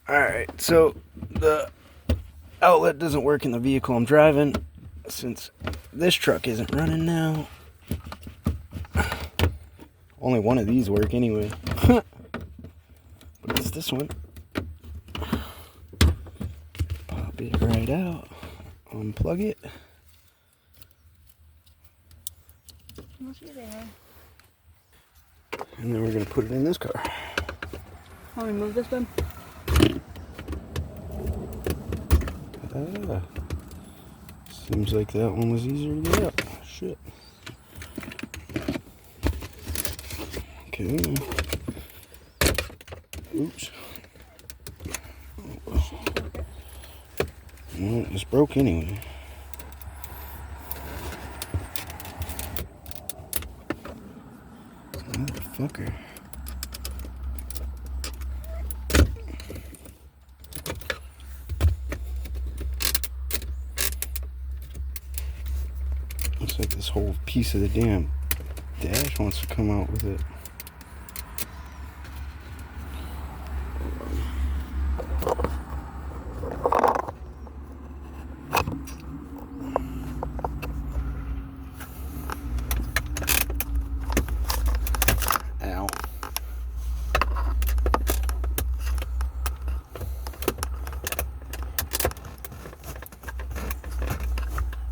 Alright, so the outlet doesn't work in the vehicle I'm driving since this truck isn't running now. Only one of these work anyway. But it's this one. Pop it right out. Unplug it. And then we're going to put it in this car. Want me to move this one? Ah, seems like that one was easier to get up. Shit. Okay. Oops. Well, it's broke anyway. Motherfucker. Looks like this whole piece of the damn dash wants to come out with it. Ow.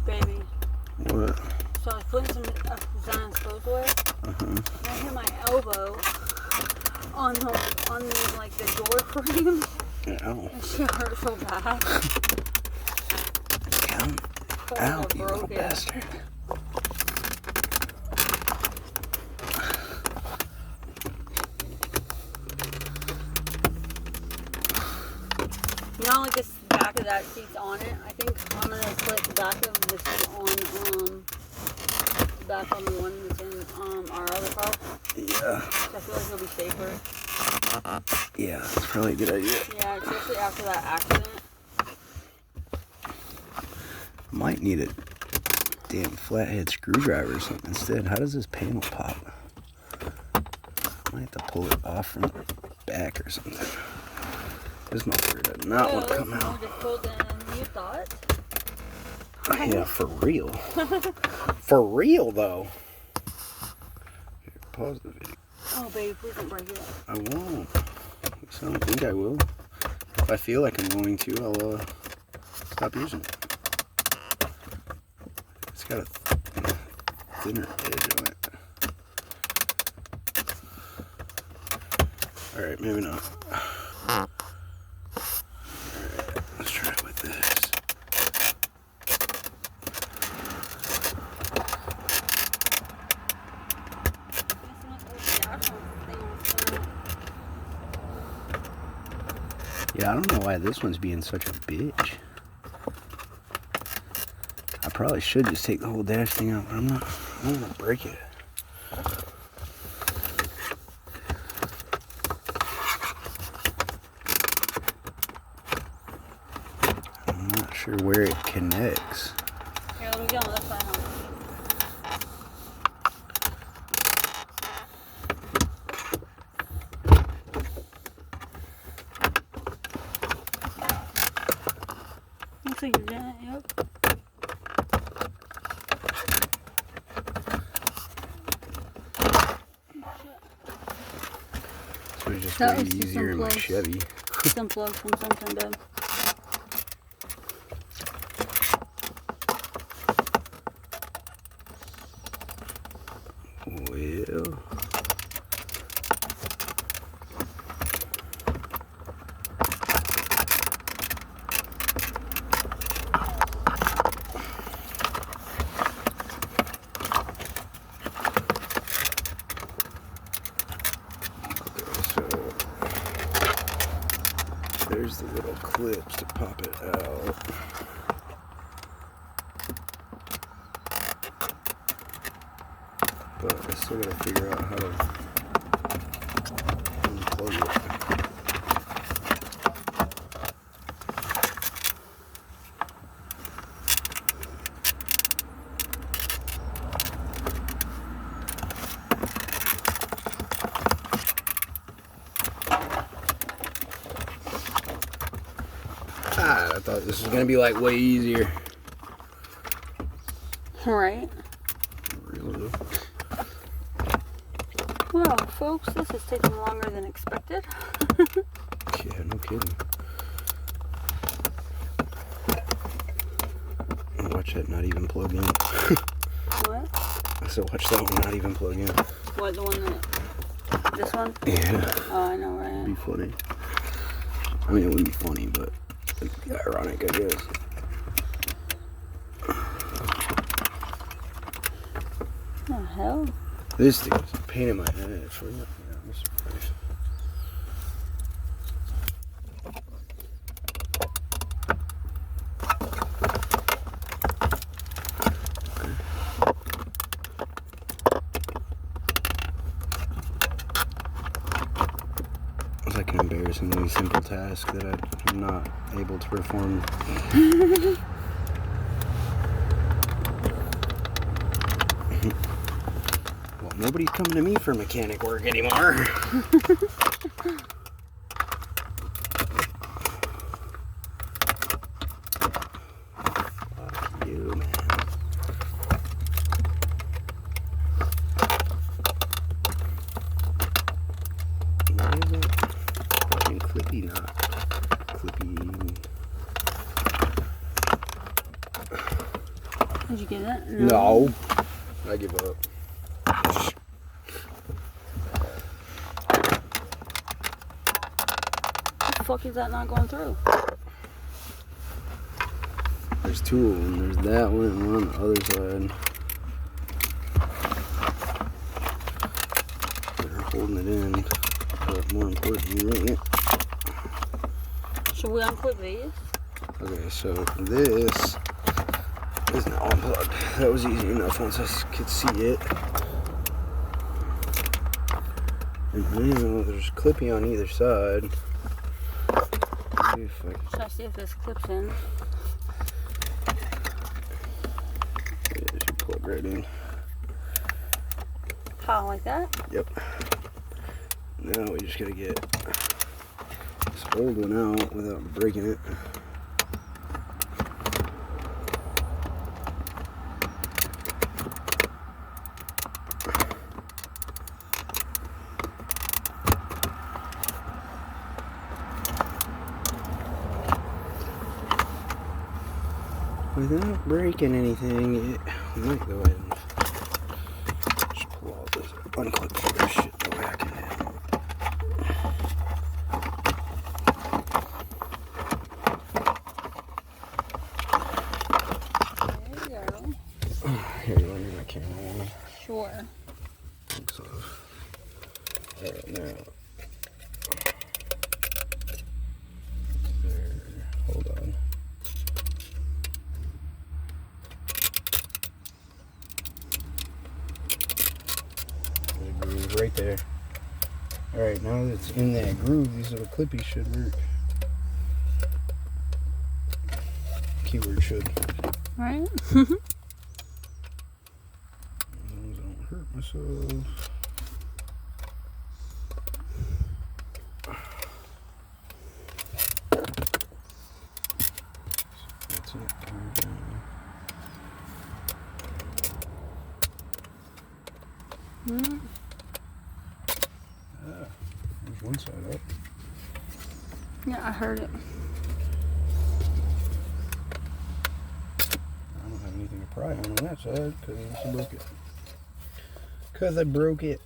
Baby. What? So I was putting some Zion's clothes away. And I hit my elbow on the like the door frame. Ow. And shit hurt so bad. Ow, you little bastard. You know, like this back of that seat's on it. I think I'm gonna put the back of the seat on back on the one that's in our other car. Yeah. I feel like it'll be safer. Yeah, that's probably a good idea. Yeah, especially after that accident. Might need a damn flathead screwdriver or something instead. How does this panel pop? Might have to pull it off from the back or something. This motherfucker does not want to come out. More difficult than you thought. Yeah, for real. For real, though. Here, pause the video. Oh, baby, please don't break it. I won't. I don't think I will. If I feel like I'm going to, I'll stop using it. It's got a thinner edge on it. Alright, maybe not. Alright, let's try it with this. Yeah, I don't know why this one's being such a bitch. I probably should just take the whole dash thing out, but I'm not. I don't want to break it. I'm not sure where it connects. Here, let me get on this side. Looks like you're doing it, yep. So it's just That way was just easier in my some Chevy. Some plugs from something, babe. Well, there's the little clips to pop it out. But I still gotta figure out how to unplug it. I thought this was gonna be like way easier. Right. Really? Well, folks, this is taking longer than expected. Yeah, no kidding. Watch that not even plug in. What? I said watch that one not even plug in. What, the one that... This one? Yeah. Oh, I know, right? It'd be funny. I mean, it wouldn't be funny, but it'd be ironic, I guess. What the hell? This thing is a pain in my head. For you. Yeah, I'm surprised. It's like an embarrassingly simple task that I'm not able to perform. Well, nobody's coming to me for mechanic work anymore. Fuck you, man. Why is it fucking clippy not clippy? Did you get it? No. I give up. What the fuck is that not going through? There's two of them. There's that one and one on the other side. They're holding it in. But more importantly, Should we unclip these? okay, so this is now unplugged. That was easy enough once I could see it. And now there's clippy on either side. Should I see if this clips in? It should plug right in. How, like that? Yep. Now we just gotta get this old one out without breaking it. Without breaking anything, it might go ahead and just pull all this, unclip all this shit back in. There you go. Here, you want to do my camera on? Sure. Thanks, love. Alright, now. There, hold on. Groove right there. Alright, now that it's in that groove, these little clippies should work. Keyword should. Right? As long as I don't hurt myself. That's it. Mm. There's one side up. Yeah, I heard it. I don't have anything to pry on that side because I broke it. Because I broke it.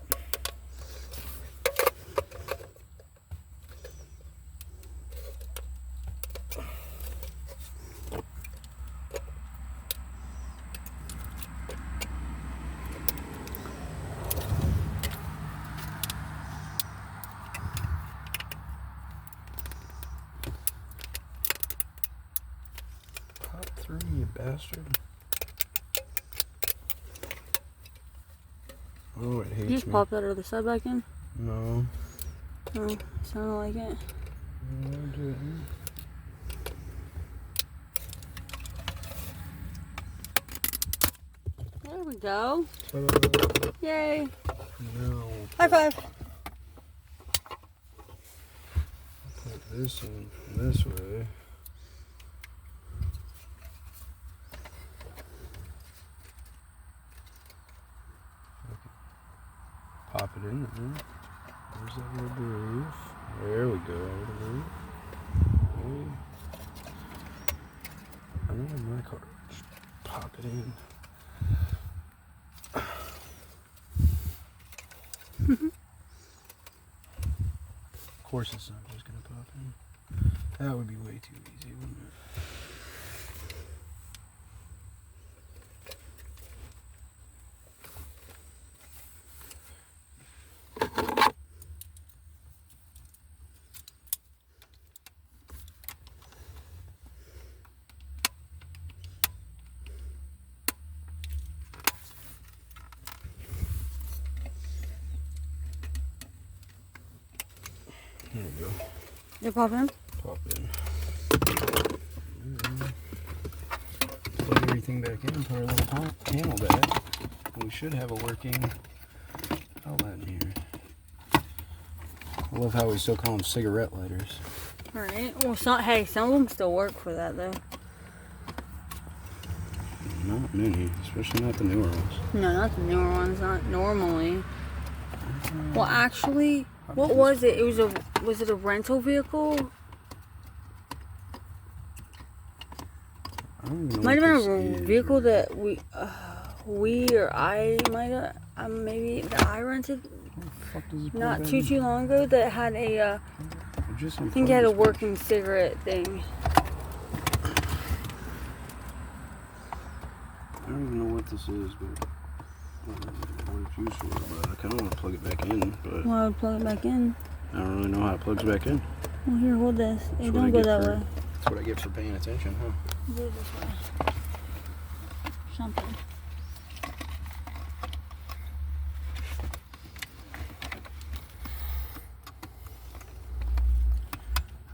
Pop through, you bastard. Oh, it hates You just me. pop that other side back in? No. Oh, sounded like it. No, I didn't. There we go. Ta-da. Yay. Now High five. put this in from this way. Just pop it in. Of course it's not just gonna pop in. That would be way too easy, wouldn't it? There we go. You're popping? Pop in. Plug everything back in, put our little panel back. And we should have a working outlet in here. I love how we still call them cigarette lighters. Alright. Well, hey, some of them still work for that, though. Not many, especially not the newer ones. No, not the newer ones. Not normally. Well, actually, what was it? Was it a rental vehicle? I don't even know. Might have been a vehicle that we or I might have, maybe that I rented not too long ago that had a, I think it had a working cigarette thing. I don't even know what this is, but what it's used for, but I kind of want to plug it back in, but Well, I would plug it back in. I don't really know how it plugs back in. Well, here, hold this. Hey, That's don't go that way. That's what I get for paying attention, huh? Go this way. Something.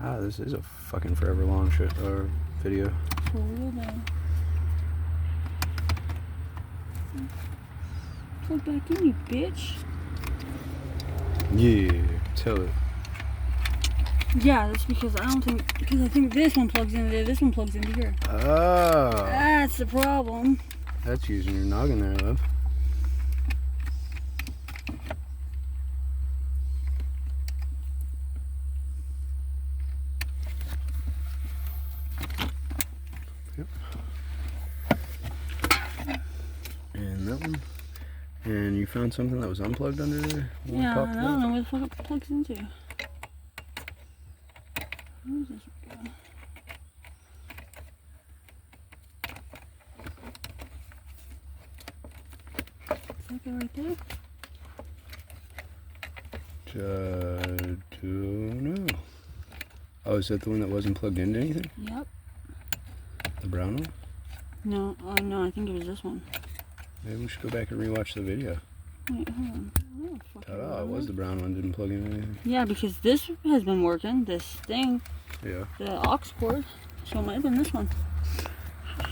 Ah, this is a fucking forever long video. For real though. Plug back in, you bitch. Yeah, tell it. Yeah, that's because I think this one plugs into there, this one plugs into here. Oh. That's the problem. That's using your noggin there, love. Yep. And that one. And you found something that was unplugged under there? Yeah, I don't know where the fuck it plugs into. Where's this one go? Is that go right there? Don't know. Oh, is that the one that wasn't plugged into anything? Yep. The brown one? No, no, I think it was this one. Maybe we should go back and rewatch the video. Wait, hold on. Ta-da, it was the brown one, didn't plug into anything. Yeah, because this has been working, this thing. Yeah. The aux cord. So it might have been this one.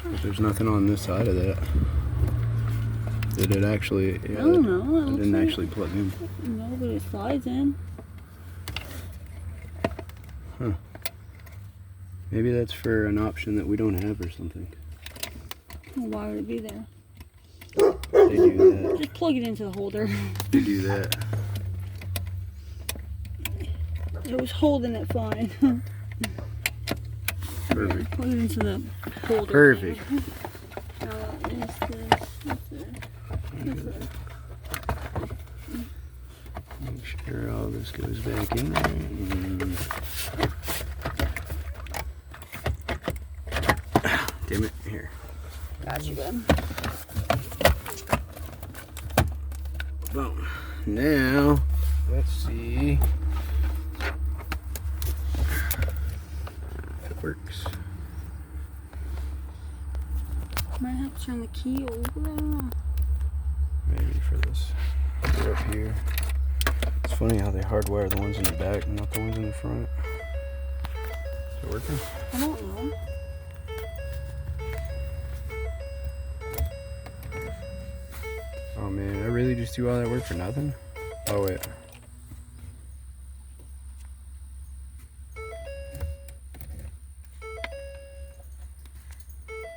But there's nothing on this side of that. Did it actually? Yeah, I don't know. It didn't actually plug in. No, but it slides in. Huh. Maybe that's for an option that we don't have or something. Well, why would it be there? They do that. Just plug it into the holder. They do that. It was holding it fine. Perfect. Plug it into the holder. Perfect. Now that is this. That's it. Make sure all this goes back in there. Damn it. Here. Got you, good. Boom. Now, let's see if it works. Might have to turn the key over. I don't know. Maybe for this. Put it up here. It's funny how they hardwire the ones in the back and not the ones in the front. Is it working? I don't know. Oh man, I really just do all that work for nothing? Oh wait.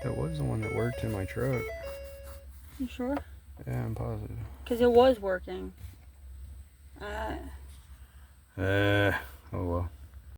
That was the one that worked in my truck. You sure? Yeah, I'm positive. Because it was working. Oh well.